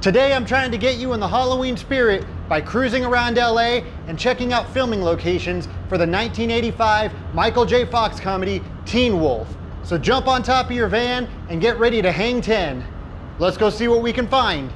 Today I'm trying to get you in the Halloween spirit by cruising around LA and checking out filming locations for the 1985 Michael J. Fox comedy Teen Wolf. So jump on top of your van and get ready to hang 10. Let's go see what we can find.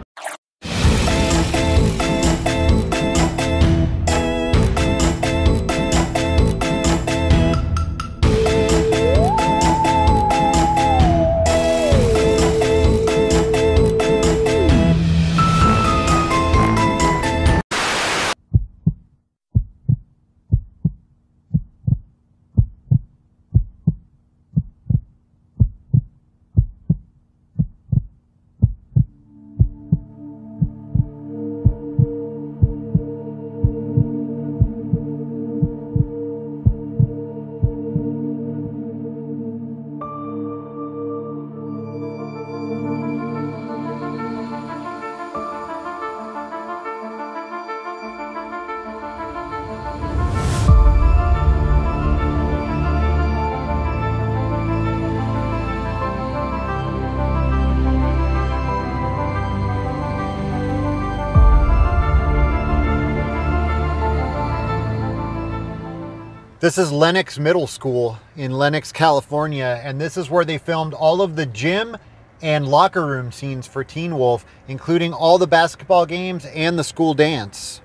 This is Lenox Middle School in Lenox, California, and this is where they filmed all of the gym and locker room scenes for Teen Wolf, including all the basketball games and the school dance.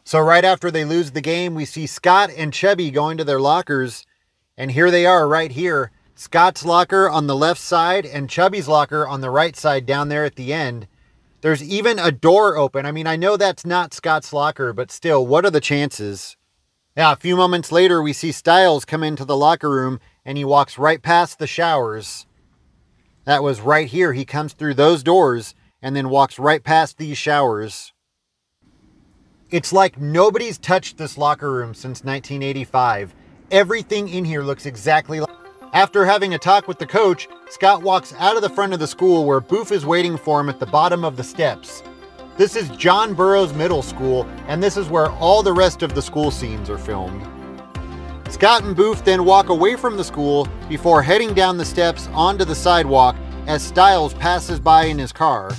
So right after they lose the game, we see Scott and Chubby going to their lockers, and here they are right here. Scott's locker on the left side and Chubby's locker on the right side down there at the end. There's even a door open. I mean, I know that's not Scott's locker, but still, what are the chances? Now, a few moments later, we see Stiles come into the locker room and he walks right past the showers. That was right here. He comes through those doors and then walks right past these showers. It's like nobody's touched this locker room since 1985. Everything in here looks exactly like... After having a talk with the coach, Scott walks out of the front of the school where Boof is waiting for him at the bottom of the steps. This is John Burroughs Middle School, and this is where all the rest of the school scenes are filmed. Scott and Boof then walk away from the school before heading down the steps onto the sidewalk as Stiles passes by in his car.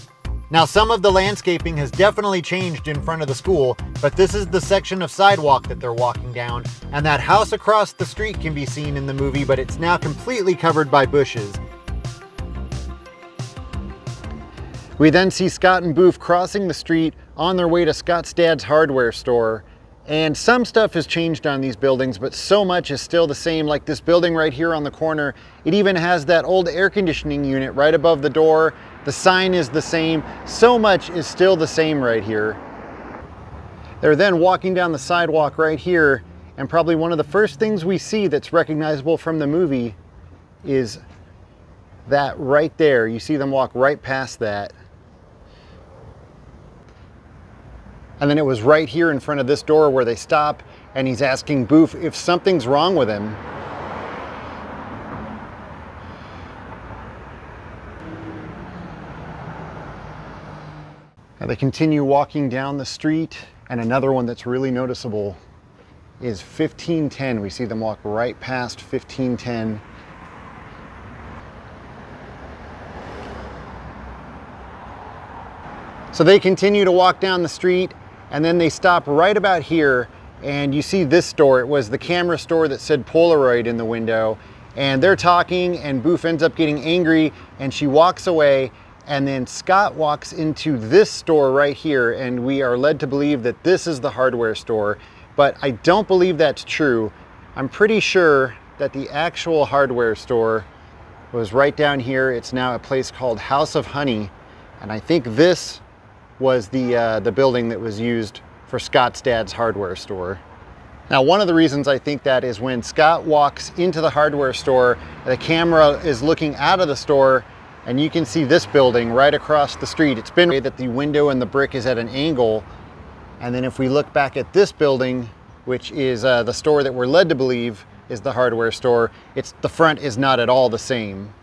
Now, some of the landscaping has definitely changed in front of the school, but this is the section of sidewalk that they're walking down, and that house across the street can be seen in the movie, but it's now completely covered by bushes. We then see Scott and Boof crossing the street on their way to Scott's dad's hardware store, and some stuff has changed on these buildings, but so much is still the same. Like this building right here on the corner, it even has that old air conditioning unit right above the door. The sign is the same. So much is still the same right here. They're then walking down the sidewalk right here, and probably one of the first things we see that's recognizable from the movie is that right there. You see them walk right past that. And then it was right here in front of this door where they stop, and he's asking Boof if something's wrong with him. Now they continue walking down the street, and another one that's really noticeable is 1510. We see them walk right past 1510. So they continue to walk down the street, and then they stop right about here, and you see this store. It was the camera store that said Polaroid in the window, and they're talking, and Boof ends up getting angry, and she walks away, and then Scott walks into this store right here, and we are led to believe that this is the hardware store, but I don't believe that's true. I'm pretty sure that the actual hardware store was right down here. It's now a place called House of Honey, and I think this was the building that was used for Scott's dad's hardware store. Now, one of the reasons I think that is when Scott walks into the hardware store, the camera is looking out of the store, and you can see this building right across the street. It's been that the window and the brick is at an angle. And then if we look back at this building, which is the store that we're led to believe is the hardware store, the front is not at all the same.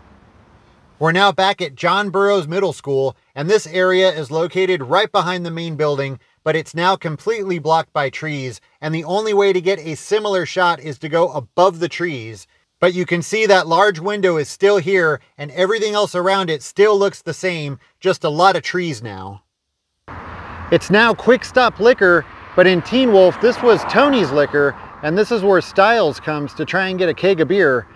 We're now back at John Burroughs Middle School, and this area is located right behind the main building, but it's now completely blocked by trees, and the only way to get a similar shot is to go above the trees. But you can see that large window is still here and everything else around it still looks the same, just a lot of trees now. It's now Quick Stop Liquor, but in Teen Wolf, this was Tony's Liquor, and this is where Stiles comes to try and get a keg of beer.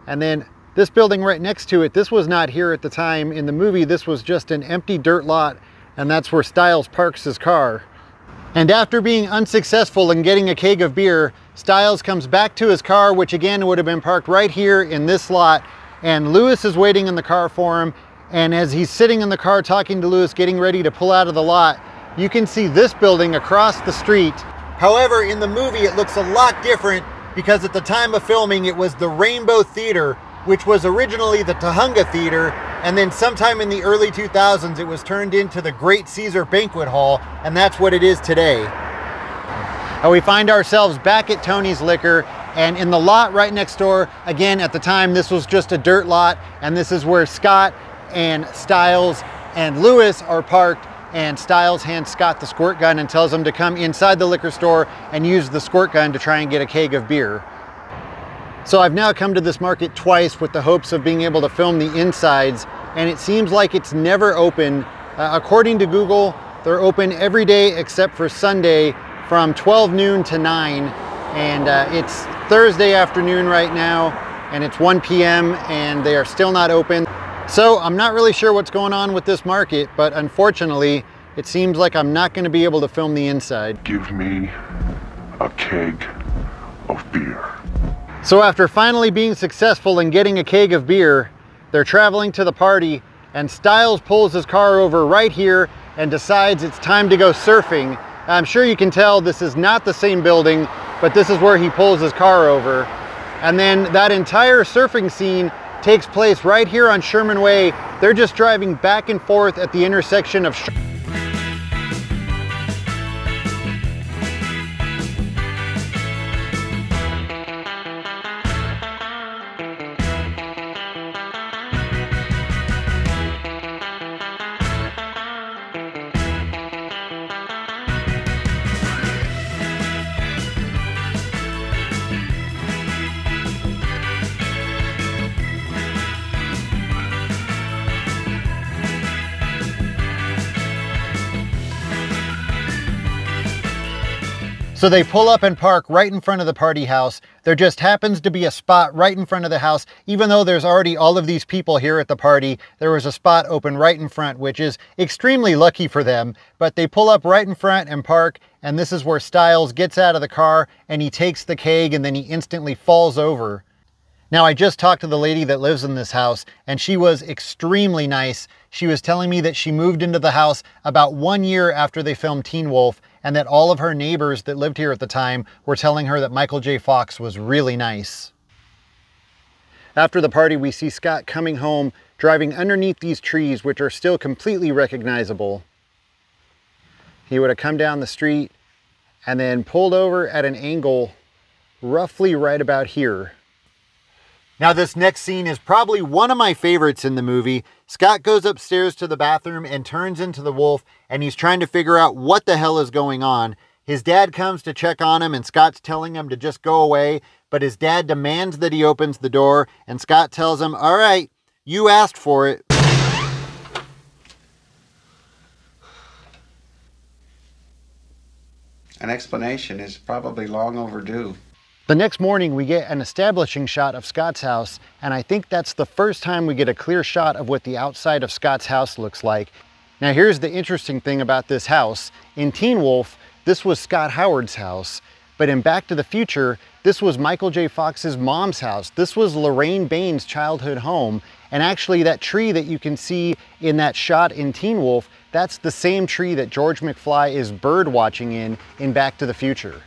And then this building right next to it, this was not here at the time. In the movie, this was just an empty dirt lot, and that's where Stiles parks his car. And after being unsuccessful in getting a keg of beer, Stiles comes back to his car, which again would have been parked right here in this lot, and Lewis is waiting in the car for him. And as he's sitting in the car talking to Lewis, getting ready to pull out of the lot, you can see this building across the street. However, in the movie, it looks a lot different because at the time of filming, it was the Rainbow Theater, which was originally the Tujunga Theater, and then sometime in the early 2000s, it was turned into the Great Caesar Banquet Hall, and that's what it is today. And we find ourselves back at Tony's Liquor, and in the lot right next door, again, at the time, this was just a dirt lot, and this is where Scott and Stiles and Lewis are parked, and Stiles hands Scott the squirt gun and tells him to come inside the liquor store and use the squirt gun to try and get a keg of beer. So I've now come to this market twice with the hopes of being able to film the insides, and it seems like it's never open. According to Google, they're open every day except for Sunday from 12 noon to 9, and it's Thursday afternoon right now, and it's 1 p.m. and they are still not open. So I'm not really sure what's going on with this market, but unfortunately, it seems like I'm not going to be able to film the inside. Give me a keg of beer. So after finally being successful in getting a keg of beer, they're traveling to the party, and Stiles pulls his car over right here and decides it's time to go surfing. I'm sure you can tell this is not the same building, but this is where he pulls his car over. And then that entire surfing scene takes place right here on Sherman Way. They're just driving back and forth at the intersection of So they pull up and park right in front of the party house. There just happens to be a spot right in front of the house. Even though there's already all of these people here at the party, there was a spot open right in front, which is extremely lucky for them. But they pull up right in front and park, and this is where Stiles gets out of the car and he takes the keg and then he instantly falls over. Now, I just talked to the lady that lives in this house, and she was extremely nice. She was telling me that she moved into the house about 1 year after they filmed Teen Wolf, and that all of her neighbors that lived here at the time were telling her that Michael J. Fox was really nice. After the party, we see Scott coming home, driving underneath these trees, which are still completely recognizable. He would have come down the street and then pulled over at an angle roughly right about here. Now this next scene is probably one of my favorites in the movie. Scott goes upstairs to the bathroom and turns into the wolf, and he's trying to figure out what the hell is going on. His dad comes to check on him, and Scott's telling him to just go away, but his dad demands that he opens the door, and Scott tells him, "All right, you asked for it." An explanation is probably long overdue. The next morning, we get an establishing shot of Scott's house, and I think that's the first time we get a clear shot of what the outside of Scott's house looks like. Now, here's the interesting thing about this house. In Teen Wolf, this was Scott Howard's house, but in Back to the Future, this was Michael J. Fox's mom's house. This was Lorraine Baines' childhood home, and actually that tree that you can see in that shot in Teen Wolf, that's the same tree that George McFly is bird watching in Back to the Future.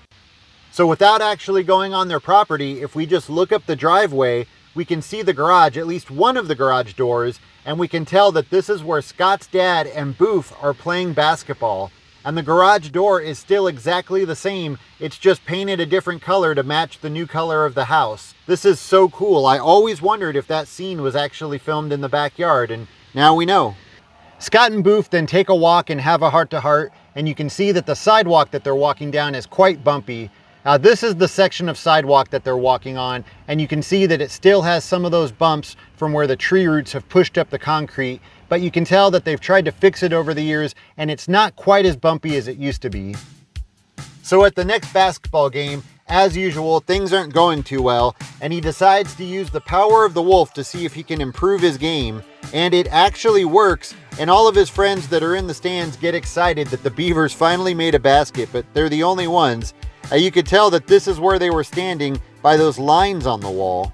So without actually going on their property, if we just look up the driveway, we can see the garage, at least one of the garage doors, and we can tell that this is where Scott's dad and Boof are playing basketball. And the garage door is still exactly the same, it's just painted a different color to match the new color of the house. This is so cool. I always wondered if that scene was actually filmed in the backyard, and now we know. Scott and Boof then take a walk and have a heart-to-heart, and you can see that the sidewalk that they're walking down is quite bumpy. This is the section of sidewalk that they're walking on, and you can see that it still has some of those bumps from where the tree roots have pushed up the concrete, but you can tell that they've tried to fix it over the years, and it's not quite as bumpy as it used to be. So at the next basketball game, as usual, things aren't going too well, and he decides to use the power of the wolf to see if he can improve his game, and it actually works, and all of his friends that are in the stands get excited that the Beavers finally made a basket, but they're the only ones. You could tell that this is where they were standing by those lines on the wall.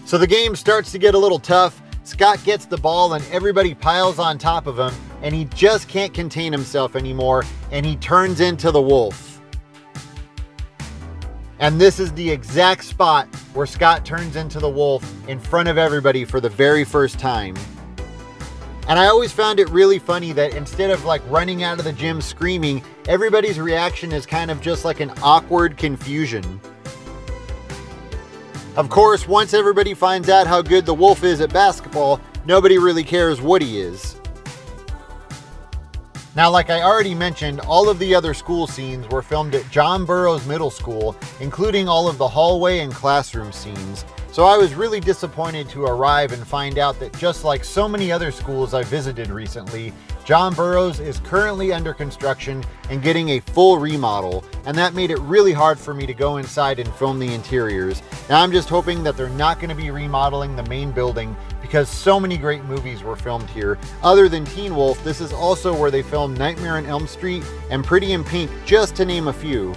So the game starts to get a little tough. Scott gets the ball and everybody piles on top of him, and he just can't contain himself anymore, and he turns into the wolf. And this is the exact spot where Scott turns into the wolf in front of everybody for the very first time. And I always found it really funny that instead of like running out of the gym screaming, everybody's reaction is kind of just like an awkward confusion. Of course, once everybody finds out how good the wolf is at basketball, nobody really cares what he is. Now, like I already mentioned, all of the other school scenes were filmed at John Burroughs Middle School, including all of the hallway and classroom scenes. So I was really disappointed to arrive and find out that just like so many other schools I visited recently, John Burroughs is currently under construction and getting a full remodel, and that made it really hard for me to go inside and film the interiors. Now I'm just hoping that they're not going to be remodeling the main building, because so many great movies were filmed here. Other than Teen Wolf, this is also where they filmed Nightmare on Elm Street and Pretty in Pink, just to name a few.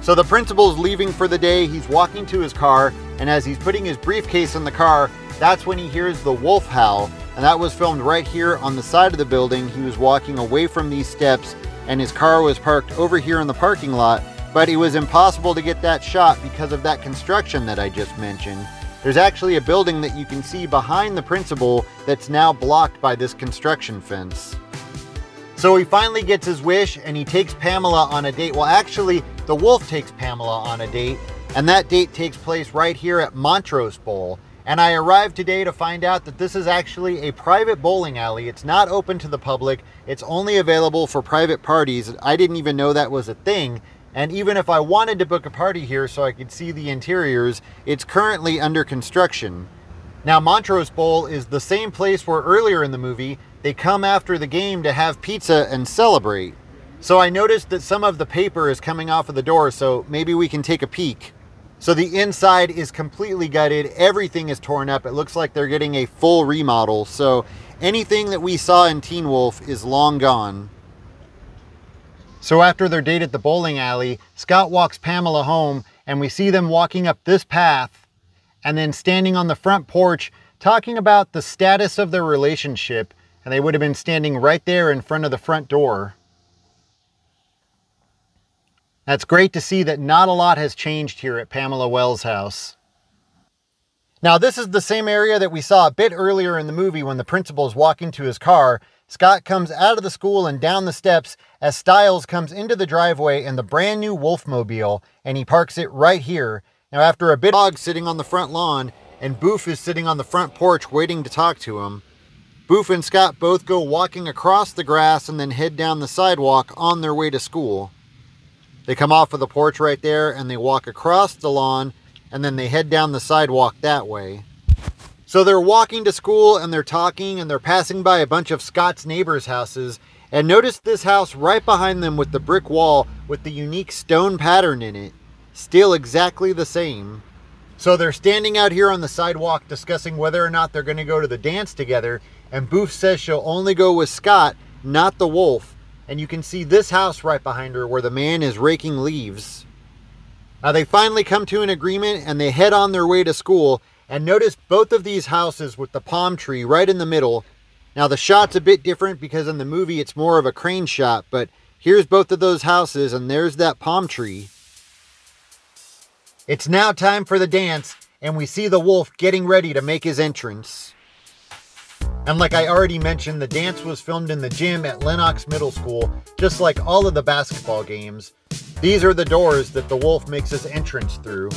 So the principal's leaving for the day, he's walking to his car, and as he's putting his briefcase in the car, that's when he hears the wolf howl, and that was filmed right here on the side of the building. He was walking away from these steps, and his car was parked over here in the parking lot, but it was impossible to get that shot because of that construction that I just mentioned. There's actually a building that you can see behind the principal that's now blocked by this construction fence. So he finally gets his wish and he takes Pamela on a date. Well, actually, the wolf takes Pamela on a date, and that date takes place right here at Montrose Bowl. And I arrived today to find out that this is actually a private bowling alley. It's not open to the public. It's only available for private parties. I didn't even know that was a thing. And even if I wanted to book a party here so I could see the interiors, it's currently under construction. Now, Montrose Bowl is the same place where earlier in the movie, they come after the game to have pizza and celebrate. So I noticed that some of the paper is coming off of the door, so maybe we can take a peek. So the inside is completely gutted. Everything is torn up. It looks like they're getting a full remodel. So anything that we saw in Teen Wolf is long gone. So after their date at the bowling alley, Scott walks Pamela home, and we see them walking up this path and then standing on the front porch talking about the status of their relationship, and they would have been standing right there in front of the front door. That's great to see that not a lot has changed here at Pamela Wells' house. Now, this is the same area that we saw a bit earlier in the movie when the principal is walking to his car. Scott comes out of the school and down the steps as Stiles comes into the driveway in the brand new Wolfmobile, and he parks it right here. Now, after a bit, dog sitting on the front lawn, and Boof is sitting on the front porch waiting to talk to him. Boof and Scott both go walking across the grass and then head down the sidewalk on their way to school. They come off of the porch right there and they walk across the lawn, and then they head down the sidewalk that way. So they're walking to school and they're talking, and they're passing by a bunch of Scott's neighbors' houses, and notice this house right behind them with the brick wall with the unique stone pattern in it. Still exactly the same. So they're standing out here on the sidewalk discussing whether or not they're going to go to the dance together, and Boof says she'll only go with Scott, not the wolf. And you can see this house right behind her where the man is raking leaves. Now they finally come to an agreement and they head on their way to school, and notice both of these houses with the palm tree right in the middle. Now the shot's a bit different because in the movie it's more of a crane shot, but here's both of those houses and there's that palm tree. It's now time for the dance, and we see the wolf getting ready to make his entrance. And like I already mentioned, the dance was filmed in the gym at Lenox Middle School, just like all of the basketball games. These are the doors that the wolf makes his entrance through.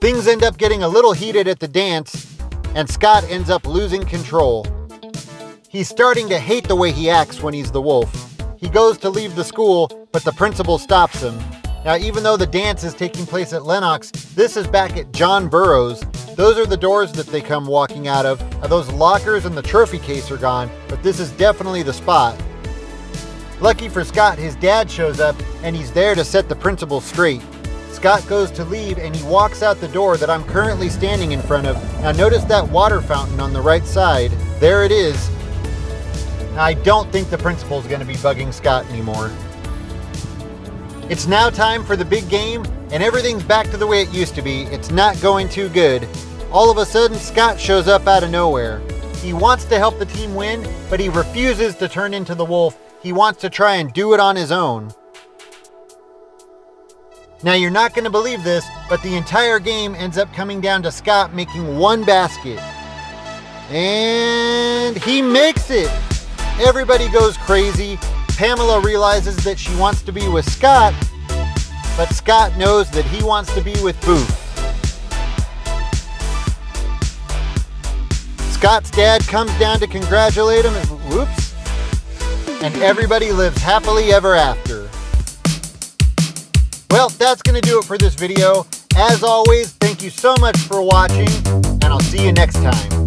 Things end up getting a little heated at the dance, and Scott ends up losing control. He's starting to hate the way he acts when he's the wolf. He goes to leave the school, but the principal stops him. Now, even though the dance is taking place at Lenox, this is back at John Burroughs. Those are the doors that they come walking out of. Now, those lockers and the trophy case are gone, but this is definitely the spot. Lucky for Scott, his dad shows up and he's there to set the principal straight. Scott goes to leave and he walks out the door that I'm currently standing in front of. Now notice that water fountain on the right side. There it is. Now, I don't think the principal's going to be bugging Scott anymore. It's now time for the big game, and everything's back to the way it used to be. It's not going too good. All of a sudden, Scott shows up out of nowhere. He wants to help the team win, but he refuses to turn into the wolf. He wants to try and do it on his own. Now, you're not going to believe this, but the entire game ends up coming down to Scott making one basket. And he makes it! Everybody goes crazy. Pamela realizes that she wants to be with Scott, but Scott knows that he wants to be with Booth. Scott's dad comes down to congratulate him, and whoops, and everybody lives happily ever after. Well, that's going to do it for this video. As always, thank you so much for watching, and I'll see you next time.